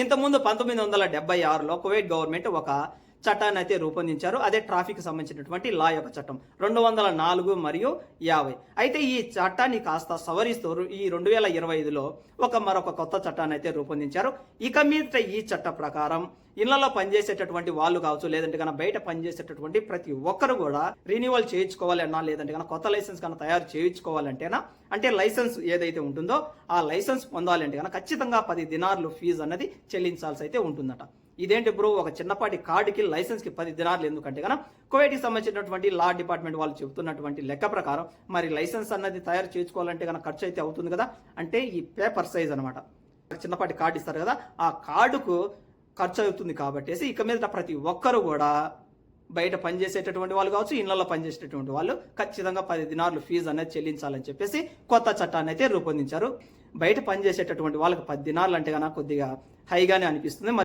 ఇంతకుముందు 1976లో Kuwait government ఒక చట్టాన్ని అయితే రూపొందించారు. అదే ట్రాఫిక్ సంబంధించినటువంటి లా యొక్క చట్టం 204 మరియు 50. అయితే ఈ చట్టాన్ని కాస్త సవరిస్తూ ఈ 2025లో మరొక కొత్త చట్టాన్ని అయితే రూపొందించారు. ఇక మీదట ఈ చట్ట ప్రకారం ఇళ్లలో పనిచేసేటటువంటి వాళ్ళు కావచ్చు, లేదంటే కన్నా బయట పనిచేసేటటువంటి ప్రతి ఒక్కరు కూడా రిన్యూవల్ చేయించుకోవాలన్నా, లేదంటే కన్నా కొత్త లైసెన్స్ కన్నా తయారు చేయించుకోవాలంటేనా, అంటే లైసెన్స్ ఏదైతే ఉంటుందో ఆ లైసెన్స్ పొందాలంటే కన్నా ఖచ్చితంగా 10 దినార్లు ఫీజు అన్నది చెల్లించాల్సి అయితే ఉంటుందట. ఇదేంటి బ్రో, ఒక చిన్నపాటి కార్డుకి లైసెన్స్కి 10 దినార్లు ఎందుకంటే కన్నా కువైట్కి సంబంధించినటువంటి లా డిపార్ట్మెంట్ వాళ్ళు చెబుతున్నటువంటి లెక్క ప్రకారం మరి లైసెన్స్ అన్నది తయారు చేయించుకోవాలంటే కన్నా ఖర్చు అయితే అవుతుంది కదా. అంటే ఈ పేపర్ సైజ్ అనమాట, చిన్నపాటి కార్డు ఇస్తారు కదా, ఆ కార్డుకు ఖర్చు అవుతుంది కాబట్టి ఇక మీద ప్రతి ఒక్కరు కూడా బయట పనిచేసేటటువంటి వాళ్ళు కావచ్చు, ఇళ్లలో పనిచేసేటటువంటి వాళ్ళు ఖచ్చితంగా 10 దినార్లు ఫీజు అనేది చెల్లించాలని చెప్పేసి కొత్త చట్టాన్ని అయితే రూపొందించారు. బయట పనిచేసేటటువంటి వాళ్ళకి 10 దినార్లు అంటే కన్నా కొద్దిగా హైగానే అనిపిస్తుంది.